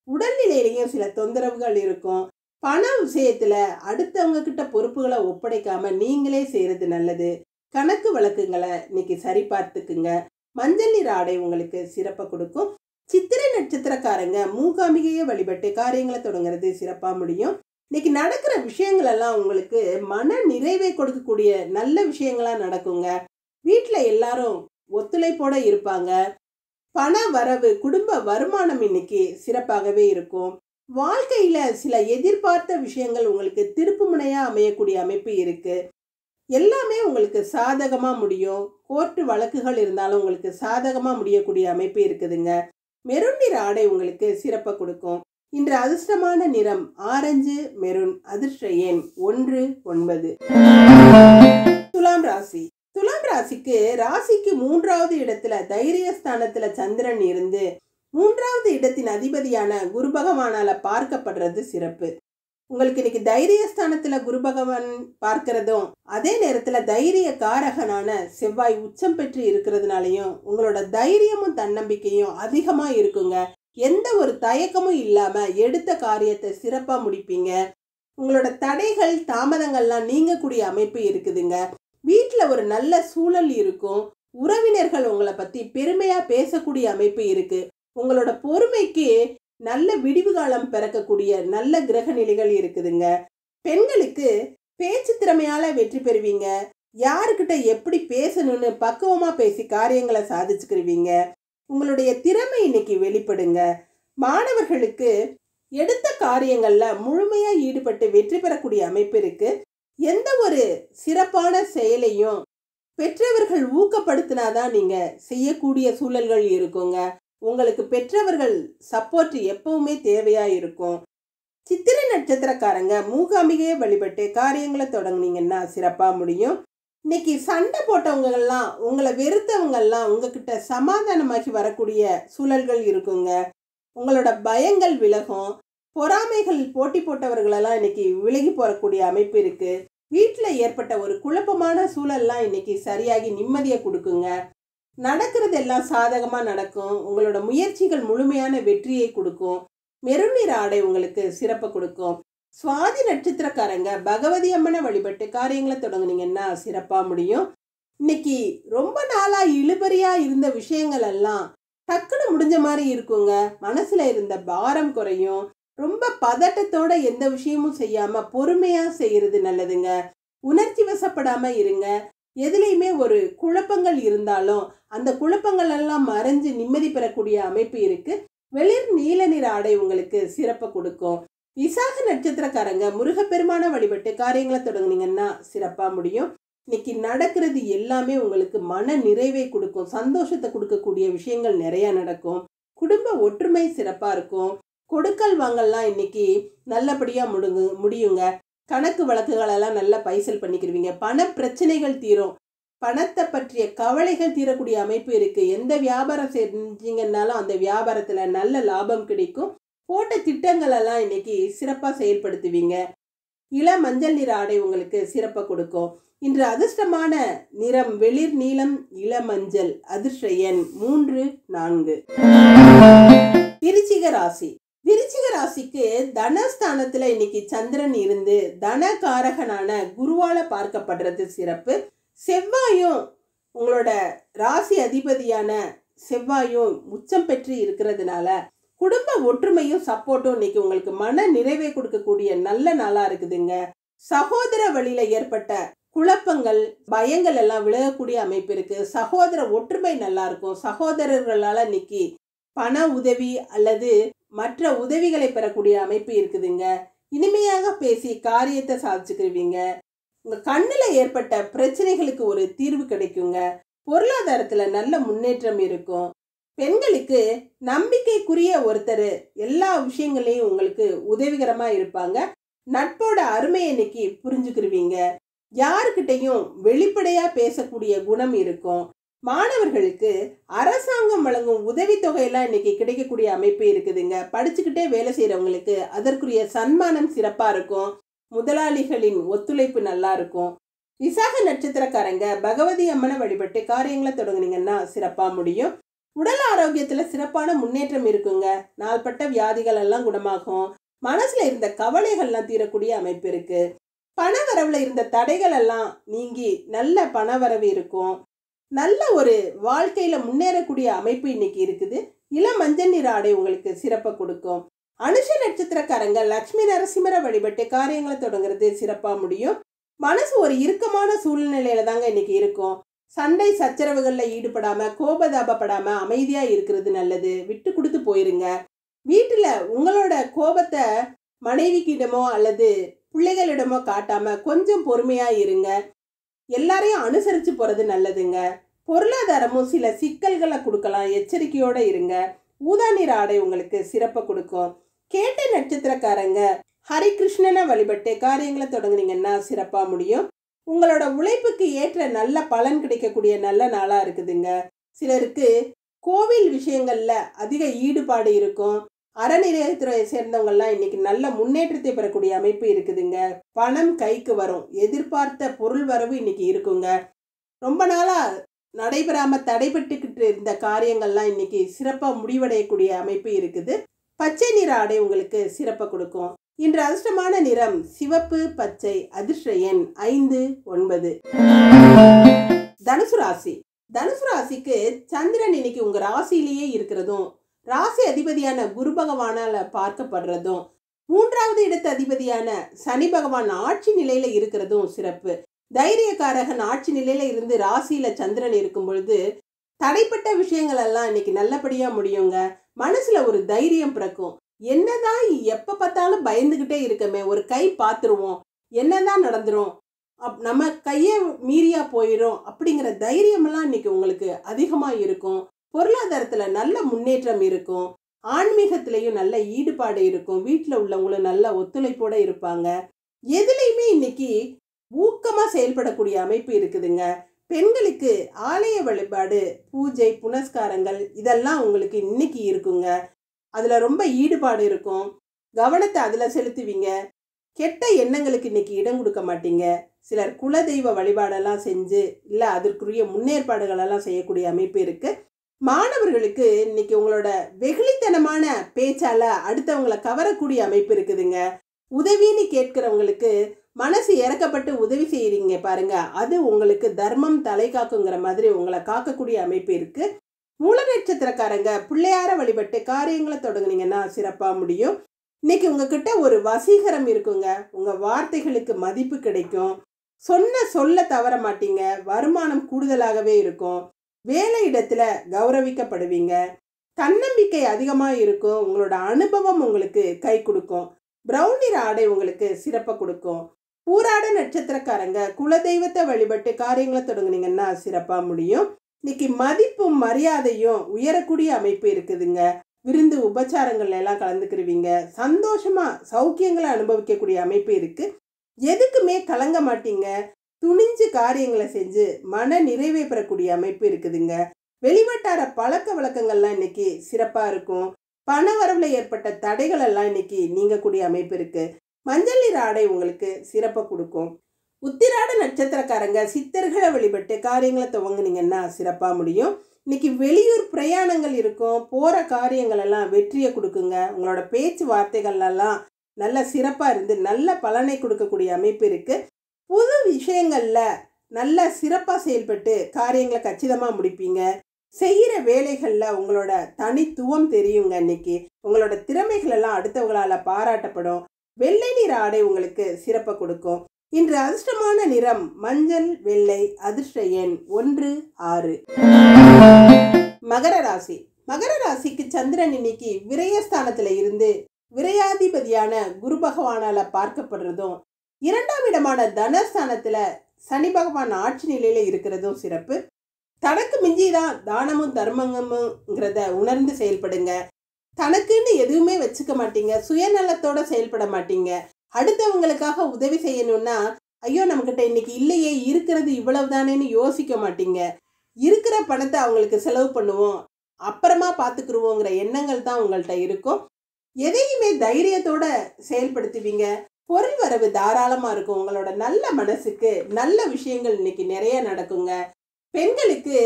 உடல்நிலையிலையும் சில தொந்தரவுகள் இருக்கும். பண விஷயத்துல அடுத்தவங்க கிட்ட பொறுப்புகளை ஒப்படைக்காம நீங்களே செய்யறது நல்லது. கணக்கு வழக்குங்களை இன்னைக்கு சரி பார்த்துக்குங்க. மஞ்சள் நிற ஆடை உங்களுக்கு சிறப்பை கொடுக்கும். சித்திரை நட்சத்திரக்காரங்க மூகாம்பிகையை வழிபட்டு காரியங்களை தொடங்குறது சிறப்பா முடியும். இன்னைக்கு நடக்கிற விஷயங்கள் எல்லாம் உங்களுக்கு மன நிறைவை கொடுக்கக்கூடிய நல்ல விஷயங்களா நடக்குங்க. வீட்டுல எல்லாரும் ஒத்துழைப்போட இருப்பாங்க. பண வரவு குடும்ப வருமானம் இன்னைக்கு சிறப்பாகவே இருக்கும். வாழ்க்கையில சில எதிர்பார்த்த விஷயங்கள் உங்களுக்கு திருப்பு முனையா அமையக்கூடிய அமைப்பு இருக்கு. எல்லாமே உங்களுக்கு சாதகமா முடியும். கோர்ட்டு வழக்குகள் இருந்தாலும் உங்களுக்கு சாதகமா முடியக்கூடிய அமைப்பு இருக்குதுங்க. மெரூன் நிற ஆடை உங்களுக்கு சிறப்பை கொடுக்கும். இன்று அதிர்ஷ்டமான நிறம் ஆரஞ்சு மெரூன். அதிர்ஷ்ட எண் 19. துலாம் ராசி. துலாம் ராசிக்கு ராசிக்கு 3வது இடத்துல தைரியஸ்தானத்துல சந்திரன் இருந்து 3வது இடத்தின் அதிபதியான குரு பகவானால பார்க்கப்படுறது சிறப்பு. உங்களுக்கு இன்னைக்கு தைரியஸ்தானத்துல குரு பகவான் பார்க்கிறதும் அதே நேரத்துல தைரிய காரகனான செவ்வாய் உச்சம் பெற்று இருக்கிறதுனாலையும் உங்களோட தைரியமும் தன்னம்பிக்கையும் அதிகமா இருக்குங்க. எந்த ஒரு தயக்கமும் இல்லாம எடுத்த காரியத்தை சிறப்பா முடிப்பீங்க. உங்களோட தடைகள் தாமதங்கள்லாம் நீங்கக்கூடிய அமைப்பு இருக்குதுங்க. வீட்டுல ஒரு நல்ல சூழல் இருக்கும். உறவினர்கள் உங்களை பத்தி பெருமையா பேசக்கூடிய அமைப்பு இருக்கு. உங்களோட பொறுமைக்கு நல்ல விடிவு காலம் பிறக்கக்கூடிய நல்ல கிரக நிலைகள் இருக்குதுங்க. பெண்களுக்கு பேச்சு திறமையால வெற்றி பெறுவீங்க. யாருக்கிட்ட எப்படி பேசணும்னு பக்குவமா பேசி காரியங்களை சாதிச்சுக்கிருவீங்க. உங்களுடைய திறமை இன்னைக்கு வெளிப்படுங்க. மாணவர்களுக்கு எடுத்த காரியங்கள்ல முழுமையா ஈடுபட்டு வெற்றி பெறக்கூடிய அமைப்பு இருக்கு. எந்த ஒரு சிறப்பான செயலையும் பெற்றவர்கள் ஊக்கப்படுத்தினாதான் நீங்க செய்யக்கூடிய சூழல்கள் இருக்குங்க. உங்களுக்கு பெற்றவர்கள் சப்போர்ட் எப்பவுமே தேவையா இருக்கும். சித்திரை நட்சத்திரக்காரங்க மூகாம்பிகையை வழிபட்டு காரியங்களை தொடங்குனீங்கன்னா சிறப்பா முடியும். இன்னைக்கு சண்டை போட்டவங்கெல்லாம் உங்களை வெறுத்தவங்கெல்லாம் உங்ககிட்ட சமாதானமாகி வரக்கூடிய சூழல்கள் இருக்குங்க. உங்களோட பயங்கள் விலகும். பொறாமைகள் போட்டி போட்டவர்களெல்லாம் இன்னைக்கு விலகி போறக்கூடிய அமைப்பு இருக்கு. வீட்டில் ஏற்பட்ட ஒரு குழப்பமான சூழல்லாம் இன்னைக்கு சரியாகி நிம்மதியை கொடுக்குங்க. நடக்கிறது எல்லாம் சாதகமா நடக்கும். உங்களோட முயற்சிகள் முழுமையான வெற்றியை கொடுக்கும். மெரூன் நிற ஆடை உங்களுக்கு சிறப்பை கொடுக்கும். சுவாதி நட்சத்திரக்காரங்க பகவதி அம்மனை வழிபட்டு காரியங்களை தொடங்குனீங்கன்னா சிறப்பா முடியும். இன்னைக்கு ரொம்ப நாளா இழுபறியா இருந்த விஷயங்கள் எல்லாம் டக்குன்னு முடிஞ்ச மாதிரி இருக்குங்க. மனசுல இருந்த பாரம் குறையும். ரொம்ப பதட்டத்தோட எந்த விஷயமும் செய்யாம பொறுமையா செய்யறது நல்லதுங்க. உணர்ச்சி வசப்படாம இருங்க. எதுலையுமே ஒரு குழப்பங்கள் இருந்தாலும் அந்த குழப்பங்கள் எல்லாம் மறைஞ்சு நிம்மதி பெறக்கூடிய அமைப்பு இருக்கு. வெளிர் நீல நிற ஆடை உங்களுக்கு சிறப்பை கொடுக்கும். விசாக நட்சத்திரக்காரங்க முருகப்பெருமான வழிபட்டு காரியங்களை தொடங்குனீங்கன்னா சிறப்பா முடியும். இன்னைக்கு நடக்கிறது எல்லாமே உங்களுக்கு மன நிறைவை கொடுக்கும். சந்தோஷத்தை கொடுக்கக்கூடிய விஷயங்கள் நிறைய நடக்கும். குடும்ப ஒற்றுமை சிறப்பா இருக்கும். கொடுக்கல் வாங்கல்லாம் இன்னைக்கு நல்லபடியா முடியுங்க. கணக்கு வழக்குகளெல்லாம் நல்லா பைசல் பண்ணிக்கிருவீங்க. பண பிரச்சனைகள் தீரும். பணத்தை பற்றிய கவலைகள் தீரக்கூடிய அமைப்பு இருக்கு. எந்த வியாபாரம் செஞ்சீங்கன்னாலும் அந்த வியாபாரத்துல நல்ல லாபம் கிடைக்கும். போட்ட திட்டங்கள் எல்லாம் இன்னைக்கு சிறப்பா செயல்படுத்துவீங்க. இள மஞ்சள் நிற ஆடை உங்களுக்கு சிறப்பை கொடுக்கும். இன்று அதிர்ஷ்டமான நிறம் வெளிர் நீலம், இள மஞ்சள். அதிர்ஷ்ட எண் 3, 4. விருச்சிக ராசி. விருச்சிக ராசிக்கு தனஸ்தானத்துல இன்னைக்கு சந்திரன் இருந்து தனகாரகனான குருவால பார்க்கப்படுறது சிறப்பு. செவ்வாயும் உங்களோட ராசி அதிபதியான செவ்வாயும் உச்சம் பெற்று இருக்கிறதுனால குடும்ப ஒற்றுமையும் சப்போர்ட்டும் இன்னைக்கு உங்களுக்கு மன நிறைவை கொடுக்கக்கூடிய நல்ல நாளா இருக்குதுங்க. சகோதர வழியில ஏற்பட்ட குழப்பங்கள், பயங்கள் எல்லாம் விலகக்கூடிய அமைப்பு இருக்கு. சகோதர ஒற்றுமை நல்லா இருக்கும். சகோதரர்களால இன்னைக்கு பண உதவி அல்லது மற்ற உதவிகளை பெறக்கூடிய அமைப்பு இருக்குதுங்க. இனிமையாக பேசி காரியத்தை சாதிச்சுக்கிருவீங்க. உங்க கண்ணுல ஏற்பட்ட பிரச்சனைகளுக்கு ஒரு தீர்வு கிடைக்குங்க. பொருளாதாரத்துல நல்ல முன்னேற்றம் இருக்கும். பெண்களுக்கு நம்பிக்கைக்குரிய ஒருத்தர் எல்லா விஷயங்களையும் உங்களுக்கு உதவிகரமா இருப்பாங்க. நட்போட அருமையை இன்னைக்கு புரிஞ்சுக்கிருவீங்க. யாருக்கிட்டையும் வெளிப்படையா பேசக்கூடிய குணம் இருக்கும். மாணவர்களுக்கு அரசாங்கம் வழங்கும் உதவித்தொகையெல்லாம் இன்னைக்கு கிடைக்கக்கூடிய அமைப்பு இருக்குதுங்க. படிச்சுக்கிட்டே வேலை செய்யறவங்களுக்கு அதற்குரிய சன்மானம் சிறப்பா இருக்கும். முதலாளிகளின் ஒத்துழைப்பு நல்லா இருக்கும். விசாக நட்சத்திரக்காரங்க பகவதி அம்மனை வழிபட்டு காரியங்களை தொடங்குனீங்கன்னா சிறப்பா முடியும். உடல் ஆரோக்கியத்துல சிறப்பான முன்னேற்றம் இருக்குங்க. நாள்பட்ட வியாதிகள் எல்லாம் குணமாகும். மனசுல இருந்த கவலைகள்லாம் தீரக்கூடிய அமைப்பு இருக்கு. பணவரவுல இருந்த தடைகள் எல்லாம் நீங்கி நல்ல பணவரவு இருக்கும். நல்ல ஒரு வாழ்க்கையில முன்னேறக்கூடிய அமைப்பு இன்னைக்கு இருக்குது. இள மஞ்சள் நிற ஆடை உங்களுக்கு சிறப்பை கொடுக்கும். அனுஷ நட்சத்திரக்காரங்க லட்சுமி நரசிம்மரை வழிபட்டு காரியங்களை தொடங்குறது சிறப்பா முடியும். மனசு ஒரு இறுக்கமான சூழ்நிலையில தாங்க இன்னைக்கு இருக்கும். சண்டை சச்சரவுகள்ல ஈடுபடாம கோபதாபப்படாம அமைதியா இருக்கிறது நல்லது. விட்டு கொடுத்து போயிருங்க. வீட்டுல உங்களோட கோபத்தை மனைவிக்கிடமோ அல்லது பிள்ளைகளிடமோ காட்டாம கொஞ்சம் பொறுமையா இருங்க. எல்லாரையும் அனுசரிச்சு போறது நல்லதுங்க. பொருளாதாரமும் சில சிக்கல்களை கொடுக்கலாம். எச்சரிக்கையோட இருங்க. ஊதா நிற ஆடை உங்களுக்கு சிறப்பை கொடுக்கும். கேட்ட நட்சத்திரக்காரங்க ஹரிகிருஷ்ணனை வழிபட்டு காரியங்களை தொடங்குனீங்கன்னா சிறப்பா முடியும். உங்களோட உழைப்புக்கு ஏற்ற நல்ல பலன் கிடைக்கக்கூடிய நல்ல நாளா இருக்குதுங்க. சிலருக்கு கோவில் விஷயங்கள்ல அதிக ஈடுபாடு இருக்கும். அறநிலையத்துறையை சேர்ந்தவங்கெல்லாம் இன்னைக்கு நல்ல முன்னேற்றத்தை பெறக்கூடிய அமைப்பு இருக்குதுங்க. பணம் கைக்கு வரும். எதிர்பார்த்த பொருள் வரவு இன்னைக்கு இருக்குங்க. ரொம்ப நாளா நடைபெறாம தடைபட்டுக்கிட்டு இருந்த காரியங்கள்லாம் இன்னைக்கு சிறப்பா முடிவடையக்கூடிய அமைப்பு இருக்குது. பச்சை நிற ஆடை உங்களுக்கு சிறப்பை கொடுக்கும். இன்று அதிர்ஷ்டமான நிறம் சிவப்பு, பச்சை. அதிர்ஷ்ட எண் 5, 9. தனுசு ராசி. தனுசு ராசிக்கு சந்திரன் இன்னைக்கு உங்க ராசியிலேயே இருக்கிறதும் ராசி அதிபதியான குரு பகவானால பார்க்கப்படுறதும் 3வது இடத்து அதிபதியான சனி பகவான் ஆட்சி நிலையில இருக்கிறதும் சிறப்பு. தைரியக்காரகன் ஆட்சி நிலையில இருந்து ராசியில சந்திரன் இருக்கும் பொழுது தடைப்பட்ட விஷயங்கள் எல்லாம் இன்னைக்கு நல்லபடியா முடியுங்க. மனசுல ஒரு தைரியம் பிறக்கும். என்னதான் எப்ப பார்த்தாலும் பயந்துகிட்டே இருக்கமே, ஒரு கை பார்த்துருவோம், என்னதான் நடந்துரும், நம்ம கையை மீறியா போயிடும் அப்படிங்கிற தைரியமெல்லாம் இன்னைக்கு உங்களுக்கு அதிகமா இருக்கும். பொருளாதாரத்துல நல்ல முன்னேற்றம் இருக்கும். ஆன்மீகத்திலையும் நல்ல ஈடுபாடு இருக்கும். வீட்டில் உள்ளவங்களும் நல்ல ஒத்துழைப்போட இருப்பாங்க. எதுலையுமே இன்னைக்கு ஊக்கமா செயல்படக்கூடிய அமைப்பு இருக்குதுங்க. பெண்களுக்கு ஆலய வழிபாடு, பூஜை, புனஸ்காரங்கள் இதெல்லாம் உங்களுக்கு இன்னைக்கு இருக்குங்க. அதுல ரொம்ப ஈடுபாடு இருக்கும். கவனத்தை அதுல செலுத்துவீங்க. கெட்ட எண்ணங்களுக்கு இன்னைக்கு இடம் கொடுக்க மாட்டீங்க. சிலர் குலதெய்வ வழிபாடெல்லாம் செஞ்சு இல்ல அதற்குரிய முன்னேற்பாடுகள் எல்லாம் செய்யக்கூடிய அமைப்பு இருக்கு. மாணவர்களுக்கு இன்னைக்கு உங்களோட வெகுளித்தனமான பேச்சால அடுத்தவங்களை கவரக்கூடிய அமைப்பு இருக்குதுங்க. உதவின்னு கேட்கிறவங்களுக்கு மனசு இறக்கப்பட்டு உதவி செய்யறீங்க பாருங்க, அது உங்களுக்கு தர்மம் தலை காக்குங்கிற மாதிரி உங்களை காக்கக்கூடிய அமைப்பு இருக்கு. மூல நட்சத்திரக்காரங்க பிள்ளையார வழிபட்டு காரியங்களை தொடங்குனீங்கன்னா சிறப்பா முடியும். இன்னைக்கு உங்ககிட்ட ஒரு வசீகரம் இருக்குங்க. உங்க வார்த்தைகளுக்கு மதிப்பு கிடைக்கும். சொல்ல தவற மாட்டீங்க. வருமானம் கூடுதலாகவே இருக்கும். வேலை இடத்துல கௌரவிக்கப்படுவீங்க. தன்னம்பிக்கை அதிகமா இருக்கும். உங்களோட அனுபவம் உங்களுக்கு கை கொடுக்கும். பிரவுன் நிற ஆடை உங்களுக்கு சிறப்பை கொடுக்கும். பூராட நட்சத்திரக்காரங்க குலதெய்வத்தை வழிபட்டு காரியங்களை தொடங்குனீங்கன்னா சிறப்பா முடியும். இன்னைக்கு மதிப்பும் மரியாதையும் உயரக்கூடிய அமைப்பு இருக்குதுங்க. விருந்து உபச்சாரங்கள் எல்லாம் கலந்துக்கிருவீங்க. சந்தோஷமா சௌக்கியங்களை அனுபவிக்கக்கூடிய அமைப்பு இருக்கு. எதுக்குமே கலங்க மாட்டீங்க. துணிஞ்சு காரியங்களை செஞ்சு மன நிறைவை பெறக்கூடிய அமைப்பு இருக்குதுங்க. வெளிவட்டார பழக்க வழக்கங்கள்லாம் இன்னைக்கு சிறப்பா இருக்கும். பண வரவுல ஏற்பட்ட தடைகள் எல்லாம் இன்னைக்கு நீங்கக்கூடிய அமைப்பு இருக்கு. மஞ்சள் நிற ஆடை உங்களுக்கு சிறப்பை கொடுக்கும். உத்திராட நட்சத்திரக்காரங்க சித்தர்களை வழிபட்டு காரியங்களை துவங்குனீங்கன்னா சிறப்பா முடியும். இன்னைக்கு வெளியூர் பிரயாணங்கள் இருக்கும். போற காரியங்கள் எல்லாம் வெற்றியை கொடுக்குங்க. உங்களோட பேச்சு வார்த்தைகள் எல்லாம் நல்ல சிறப்பா இருந்து நல்ல பலனை கொடுக்கக்கூடிய அமைப்பு இருக்கு. புது விஷயங்கள்ல நல்ல சிறப்பா செயல்பட்டு காரியங்களை கச்சிதமா முடிப்பீங்க. செய்கிற வேலைகளில் உங்களோட தனித்துவம் தெரியுங்க. இன்னைக்கு உங்களோட திறமைகள் எல்லாம் அடுத்தவங்களால பாராட்டப்படும். வெள்ளை நிற ஆடை உங்களுக்கு சிறப்பை கொடுக்கும். இன்று அதிர்ஷ்டமான நிறம் மஞ்சள் வெள்ளை. அதிர்ஷ்ட எண் 1 6. மகர ராசி. மகர ராசிக்கு சந்திரன் இன்னைக்கு விரயஸ்தானத்துல இருந்து விரையாதிபதியான குரு பகவானால பார்க்கப்படுறதும், 2ஆம் இடமான தனஸ்தானத்துல சனி பகவான் ஆட்சி நிலையில இருக்கிறதும் சிறப்பு. தனக்கு மிஞ்சிதான் தானமும் தர்மங்கம்ங்கிறத உணர்ந்து செயல்படுங்க. தனக்குன்னு எதுவுமே வச்சுக்க மாட்டீங்க. சுயநலத்தோட செயல்பட மாட்டீங்க. அடுத்தவங்களுக்காக உதவி செய்யணும்னா ஐயோ நம்மக்கிட்ட இன்னைக்கு இல்லையே, இருக்கிறது இவ்வளவு தானேன்னு யோசிக்க மாட்டீங்க. இருக்கிற பணத்தை அவங்களுக்கு செலவு பண்ணுவோம், அப்புறமா பார்த்துக்குருவோங்கிற எண்ணங்கள் தான் உங்கள்கிட்ட இருக்கும். எதையுமே தைரியத்தோட செயல்படுத்துவீங்க. பொருள் வரவு தாராளமா இருக்கும். உங்களோட நல்ல மனசுக்கு நல்ல விஷயங்கள் இன்னைக்கு நிறைய நடக்குங்க. பெண்களுக்கு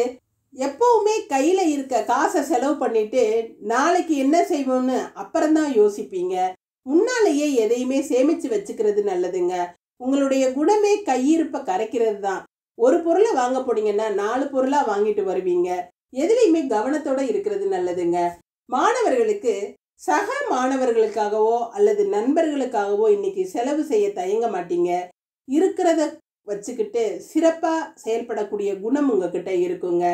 எப்பவுமே கையில இருக்க காசை செலவு பண்ணிட்டு நாளைக்கு என்ன செய்வோம்னு அப்புறம்தான் யோசிப்பீங்க. முன்னாலேயே எதையுமே சேமிச்சு வச்சுக்கிறது நல்லதுங்க. உங்களுடைய குணமே கையிருப்பை கரைக்கிறது தான். ஒரு பொருளை வாங்க போனீங்கன்னா 4 பொருளா வாங்கிட்டு வருவீங்க. எதுலையுமே கவனத்தோட இருக்கிறது நல்லதுங்க. மாணவர்களுக்கு சக மாணவர்களுக்காகவோ அல்லது நண்பர்களுக்காகவோ இன்னைக்கு செலவு செய்ய தயங்க மாட்டீங்க. இருக்கிறத வச்சுக்கிட்டு சிறப்பா செயல்படக்கூடிய குணம் உங்ககிட்ட இருக்குங்க.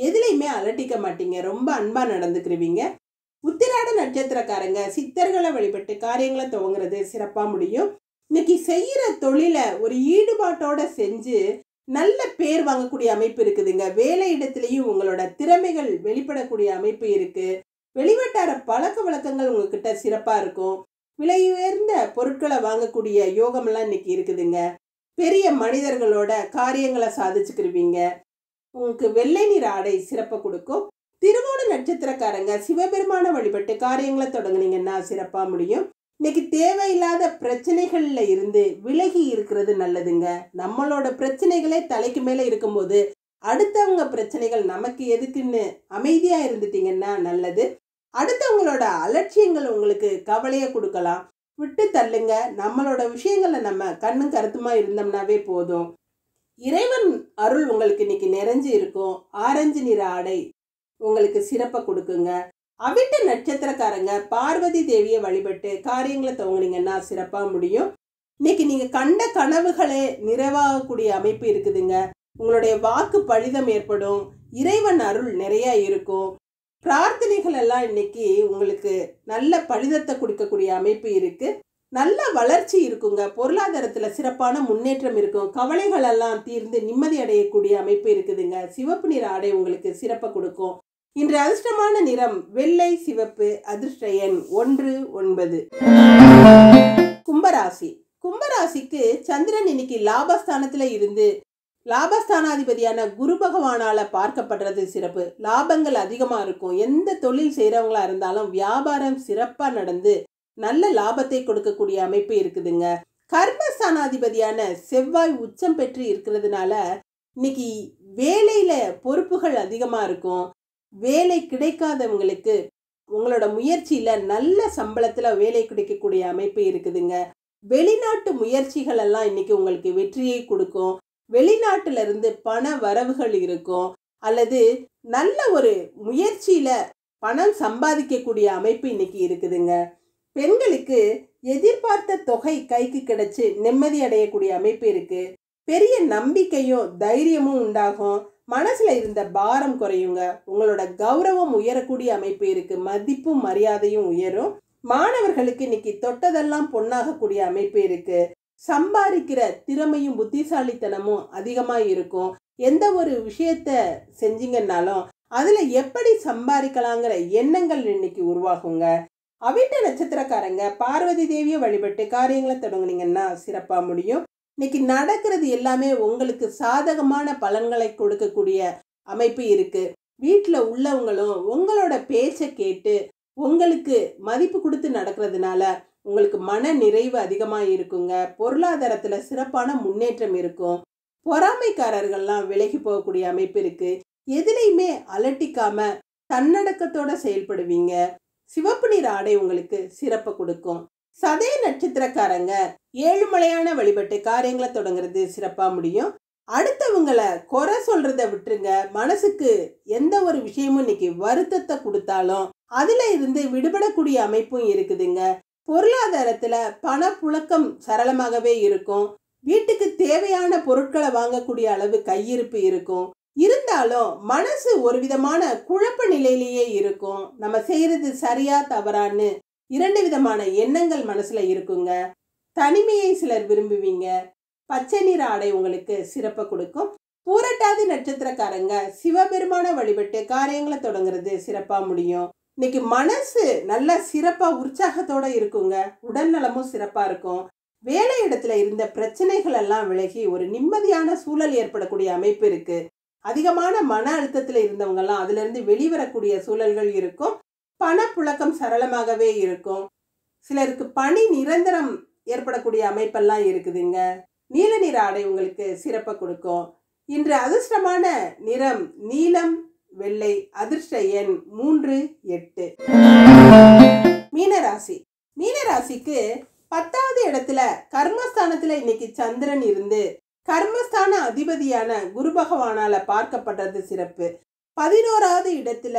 எதுலையுமே அலட்டிக்க மாட்டீங்க. ரொம்ப அன்பா நடந்துக்கிருவீங்க. உத்திராட நட்சத்திரக்காரங்க சித்தர்களை வழிபட்டு காரியங்களை துவங்குறது சிறப்பா முடியும். இன்னைக்கு செய்யற தொழில ஒரு ஈடுபாட்டோட செஞ்சு நல்ல பேர் வாங்கக்கூடிய அமைப்பு இருக்குதுங்க. வேலை இடத்துலயும் உங்களோட திறமைகள் வெளிப்படக்கூடிய அமைப்பு இருக்கு. வெளிவட்டார பழக்க வழக்கங்கள் உங்ககிட்ட சிறப்பா இருக்கும். விலை உயர்ந்த பொருட்களை வாங்கக்கூடிய யோகமெல்லாம் இன்னைக்கு இருக்குதுங்க. பெரிய மனிதர்களோட காரியங்களை சாதிச்சுக்கிருவீங்க. உங்களுக்கு வெள்ளை நிற ஆடை சிறப்பை கொடுக்கும். திருவோண நட்சத்திரக்காரங்க சிவபெருமான வழிபட்டு காரியங்களை தொடங்குனீங்கன்னா சிறப்பா முடியும். இன்னைக்கு தேவையில்லாத பிரச்சனைகள்ல இருந்து விலகி இருக்கிறது நல்லதுங்க. நம்மளோட பிரச்சனைகளே தலைக்கு மேல இருக்கும்போது அடுத்தவங்க பிரச்சனைகள் நமக்கு எதுக்குன்னு அமைதியா இருந்துட்டீங்கன்னா நல்லது. அடுத்தவங்களோட அலட்சியங்கள் உங்களுக்கு கவலையை கொடுக்கலாம். விட்டு தள்ளுங்க. நம்மளோட விஷயங்கள்ல நம்ம கண்ணும் கருத்துமா இருந்தோம்னாவே போதும். இறைவன் அருள் உங்களுக்கு இன்னைக்கு நிறைஞ்சு இருக்கும். ஆரஞ்சு நிற ஆடை உங்களுக்கு சிறப்பை கொடுக்குங்க. அவிட்ட நட்சத்திரக்காரங்க பார்வதி தேவியை வழிபட்டு காரியங்களை துவங்குனீங்கன்னா சிறப்பா முடியும். இன்னைக்கு நீங்க கண்ட கனவுகளே நிறைவாகக்கூடிய அமைப்பு இருக்குதுங்க. உங்களுடைய வாக்கு பழிதம் ஏற்படும். இறைவன் அருள் நிறைய இருக்கும். பிரார்த்தனைகள் எல்லாம் இன்னைக்கு உங்களுக்கு நல்ல பலிதத்தை கொடுக்கக்கூடிய அமைப்பு இருக்கு. நல்ல வளர்ச்சி இருக்குங்க. பொருளாதாரத்துல சிறப்பான முன்னேற்றம் இருக்கும். கவலைகள் எல்லாம் தீர்ந்து நிம்மதி அடையக்கூடிய அமைப்பு இருக்குதுங்க. சிவப்பு நிற ஆடை உங்களுக்கு சிறப்பை கொடுக்கும். இன்று அதிர்ஷ்டமான நிறம் வெள்ளை சிவப்பு. அதிர்ஷ்ட எண் 1 9. கும்பராசி. கும்பராசிக்கு சந்திரன் இன்னைக்கு லாபஸ்தானத்துல இருந்து லாபஸ்தானாதிபதியான குரு பகவானால பார்க்கப்படுறது சிறப்பு. லாபங்கள் அதிகமா இருக்கும். எந்த தொழில் செய்யறவங்களா இருந்தாலும் வியாபாரம் சிறப்பா நடந்து நல்ல லாபத்தை கொடுக்கக்கூடிய அமைப்பு இருக்குதுங்க. கர்மஸ்தானாதிபதியான செவ்வாய் உச்சம் பெற்று இருக்கிறதுனால இன்னைக்கு வேலையில பொறுப்புகள் அதிகமா இருக்கும். வேலை கிடைக்காதவங்களுக்கு உங்களோட முயற்சியில நல்ல சம்பளத்துல வேலை கிடைக்கக்கூடிய அமைப்பு இருக்குதுங்க. வெளிநாட்டு முயற்சிகள் எல்லாம் இன்னைக்கு உங்களுக்கு வெற்றியை கொடுக்கும். வெளிநாட்டுல இருந்து பண வரவுகள் இருக்கும். அல்லது நல்ல ஒரு முயற்சியில பணம் சம்பாதிக்கக்கூடிய அமைப்பு இன்னைக்கு இருக்குதுங்க. பெண்களுக்கு எதிர்பார்த்த தொகை கைக்கு கிடைச்சு நிம்மதி அடையக்கூடிய அமைப்பு இருக்கு. பெரிய நம்பிக்கையும் தைரியமும் உண்டாகும். மனசுல இருந்த பாரம் குறையுங்க. உங்களோட கௌரவம் உயரக்கூடிய அமைப்பு இருக்கு. மதிப்பும் மரியாதையும் உயரும். மாணவர்களுக்கு இன்னைக்கு தொட்டதெல்லாம் பொன்னாகக்கூடிய அமைப்பு இருக்கு. சம்பாதிக்கிற திறமையும் புத்திசாலித்தனமும் அதிகமா இருக்கும். எந்த ஒரு விஷயத்த செஞ்சீங்கன்னாலும் அதுல எப்படி சம்பாதிக்கலாங்கிற எண்ணங்கள் இன்னைக்கு உருவாகுங்க. அவிட்ட நட்சத்திரக்காரங்க பார்வதி தேவியை வழிபட்டு காரியங்களை தொடங்குனீங்கன்னா சிறப்பா முடியும். இன்னைக்கு நடக்கிறது எல்லாமே உங்களுக்கு சாதகமான பலன்களை கொடுக்கக்கூடிய அமைப்பு இருக்கு. வீட்டில் உள்ளவங்களும் உங்களோட பேச்சை கேட்டு உங்களுக்கு மதிப்பு கொடுத்து நடக்கிறதுனால உங்களுக்கு மன நிறைவு அதிகமாக இருக்குங்க. பொருளாதாரத்தில் சிறப்பான முன்னேற்றம் இருக்கும். பொறாமைக்காரர்கள்லாம் விலகி போகக்கூடிய அமைப்பு இருக்கு. எதுலையுமே அலட்டிக்காம தன்னடக்கத்தோட செயல்படுவீங்க. சிவப்பு நிற ஆடை உங்களுக்கு சிறப்பை கொடுக்கும். சதய நட்சத்திரக்காரங்க ஏழுமலையான வழிபட்டு காரியங்களை தொடங்குறது சிறப்பா முடியும். அடுத்தவங்களை குறை சொல்றத விட்டுருங்க. மனசுக்கு எந்த ஒரு விஷயமும் இன்னைக்கு வருத்தத்தை கொடுத்தாலும் அதுல இருந்து விடுபடக்கூடிய அமைப்பும் இருக்குதுங்க. பொருளாதாரத்துல பண புழக்கம் சரளமாகவே இருக்கும். வீட்டுக்கு தேவையான பொருட்களை வாங்கக்கூடிய அளவு கையிருப்பு இருக்கும். இருந்தாலும் மனசு ஒரு விதமான குழப்ப நிலையிலேயே இருக்கும். நம்ம செய்யறது சரியா தவறான்னு இரண்டு விதமான எண்ணங்கள் மனசுல இருக்குங்க. தனிமையை சிலர் விரும்புவீங்க. பச்சை நிற ஆடை உங்களுக்கு சிறப்பை கொடுக்கும். பூரட்டாதி நட்சத்திரக்காரங்க சிவபெருமான வழிபட்டு காரியங்களை தொடங்குறது சிறப்பா முடியும். இன்னைக்கு மனசு நல்ல சிறப்பா உற்சாகத்தோட இருக்குங்க. உடல் நலமும் சிறப்பா இருக்கும். வேலை இடத்துல இருந்த பிரச்சனைகள் எல்லாம் விலகி ஒரு நிம்மதியான சூழல் ஏற்படக்கூடிய அமைப்பு இருக்கு. அதிகமான மன அழுத்தத்துல இருந்தவங்க எல்லாம் அதுல இருந்து வெளிவரக்கூடிய சூழல்கள் இருக்கும். பணப்புழக்கம் சரளமாகவே இருக்கும். சிலருக்கு பணி நிரந்தரம் ஏற்படக்கூடிய அமைப்பெல்லாம் இருக்குதுங்க. நீல நிற ஆடை உங்களுக்கு சிறப்பை கொடுக்கும். இன்று அதிர்ஷ்டமான நிறம் நீலம், வெள்ளை. அதிர்ஷ்ட எண் 3, 8. மீனராசி. மீனராசிக்கு 10வது இடத்துல கர்மஸ்தானத்துல இன்னைக்கு சந்திரன் இருந்து கர்மஸ்தான அதிபதியான குரு பகவானால பார்க்கப்படுறது சிறப்பு. 11வது இடத்துல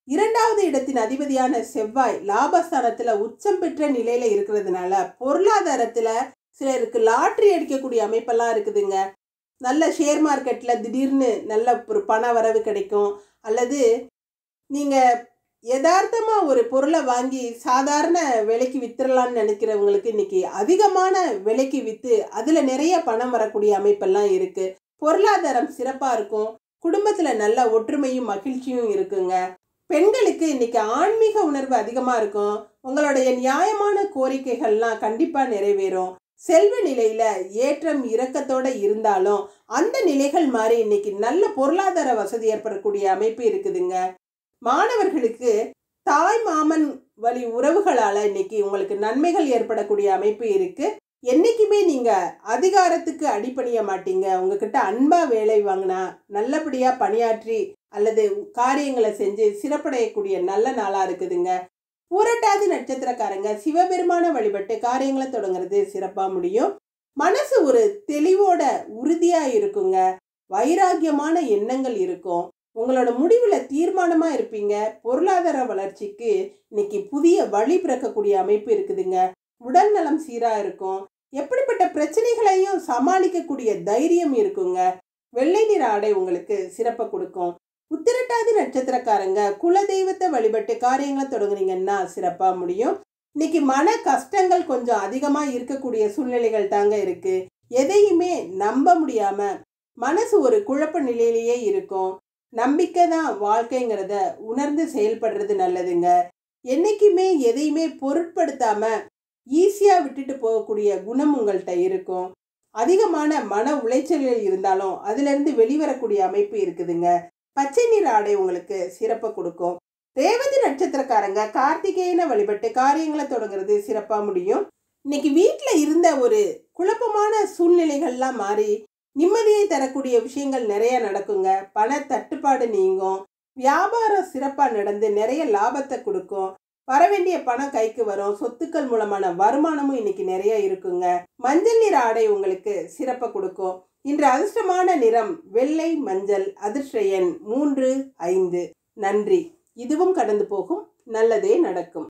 2வது இடத்தின் அதிபதியான செவ்வாய் லாபஸ்தானத்துல உச்சம் பெற்ற நிலையில இருக்கிறதுனால பொருளாதாரத்துல சிலருக்கு லாட்ரி அடிக்கக்கூடிய அமைப்பெல்லாம் இருக்குதுங்க. நல்ல ஷேர் மார்க்கெட்ல திடீர்னு நல்ல ஒரு பண வரவு கிடைக்கும். அல்லது நீங்க யதார்த்தமா ஒரு பொருளை வாங்கி சாதாரண விலைக்கு வித்துடலான்னு நினைக்கிறவங்களுக்கு இன்னைக்கு அதிகமான விலைக்கு வித்து அதுல நிறைய பணம் வரக்கூடிய அமைப்பெல்லாம் இருக்கு. பொருளாதாரம் சிறப்பா இருக்கும். குடும்பத்துல நல்ல ஒற்றுமையும் மகிழ்ச்சியும் இருக்குங்க. பெண்களுக்கு இன்னைக்கு ஆன்மீக உணர்வு அதிகமா இருக்கும். உங்களுடைய நியாயமான கோரிக்கைகள்லாம் கண்டிப்பா நிறைவேறும். செல்வ நிலையில ஏற்றம் இறக்கத்தோட இருந்தாலும் அந்த நிலைகள் மாறி இன்னைக்கு நல்ல பொருளாதார வசதி ஏற்படக்கூடிய அமைப்பு இருக்குதுங்க. மாணவர்களுக்கு தாய் மாமன் வழி உறவுகளால இன்னைக்கு உங்களுக்கு நன்மைகள் ஏற்படக்கூடிய அமைப்பு இருக்கு. என்னைக்குமே நீங்க அதிகாரத்துக்கு அடிபணிய மாட்டீங்க. உங்ககிட்ட அன்பா வேலை வாங்கினா நல்லபடியா பணியாற்றி அல்லது காரியங்களை செஞ்சு சிறப்படையக்கூடிய நல்ல நாளா இருக்குதுங்க. பூரட்டாதி நட்சத்திரக்காரங்க சிவபெருமான வழிபட்டு காரியங்களை தொடங்குறது சிறப்பா முடியும். மனசு ஒரு தெளிவோட உறுதியா இருக்குங்க. வைராகியமான எண்ணங்கள் இருக்கும். உங்களோட முடிவுல தீர்மானமா இருப்பீங்க. பொருளாதார வளர்ச்சிக்கு இன்னைக்கு புதிய வழி பிறக்கக்கூடிய அமைப்பு இருக்குதுங்க. உடல் நலம் சீரா இருக்கும். எப்படிப்பட்ட பிரச்சனைகளையும் சமாளிக்கக்கூடிய தைரியம் இருக்குங்க. வெள்ளை நிற ஆடை உங்களுக்கு சிறப்பை கொடுக்கும். உத்திரட்டாதி நட்சத்திரக்காரங்க குலதெய்வத்தை வழிபட்டு காரியங்களை தொடங்குனீங்கன்னா சிறப்பா முடியும். இன்னைக்கு மன கஷ்டங்கள் கொஞ்சம் அதிகமா இருக்கக்கூடிய சூழ்நிலைகள் தாங்க இருக்கு. எதையுமே நம்ப முடியாம மனசு ஒரு குழப்ப நிலையிலேயே இருக்கும். நம்பிக்கை தான் வாழ்க்கைங்கிறத உணர்ந்து செயல்படுறது நல்லதுங்க. என்னைக்குமே எதையுமே பொருட்படுத்தாம ஈஸியா விட்டுட்டு போகக்கூடிய குணம் உங்கள்கிட்ட இருக்கும். அதிகமான மன உளைச்சல்கள் இருந்தாலும் அதுல இருந்து வெளிவரக்கூடிய அமைப்பு இருக்குதுங்க. பச்சை நிற ஆடை உங்களுக்கு சிறப்பை கொடுக்கும். ரேவதி நட்சத்திரக்காரங்க கார்த்திகேயனை வழிபட்டு காரியங்களை தொடங்குறது சிறப்பா முடியும். இன்னைக்கு வீட்டுல இருந்த ஒரு குழப்பமான சூழ்நிலைகள்லாம் மாறி நிம்மதியை தரக்கூடிய விஷயங்கள் நிறைய நடக்குங்க. பண தட்டுப்பாடு நீங்கும். வியாபாரம் சிறப்பா நடந்து நிறைய லாபத்தை கொடுக்கும். வரவேண்டிய பணம் கைக்கு வரும். சொத்துக்கள் மூலமான வருமானமும் இன்னைக்கு நிறைய இருக்குங்க. மஞ்சள் நிற ஆடை உங்களுக்கு சிறப்பை கொடுக்கும். இன்று அதிர்ஷ்டமான நிறம் வெள்ளை, மஞ்சள். அதிர்ஷ்ட எண் 3, 5. நன்றி. இதுவும் கடந்து போகும். நல்லதே நடக்கும்.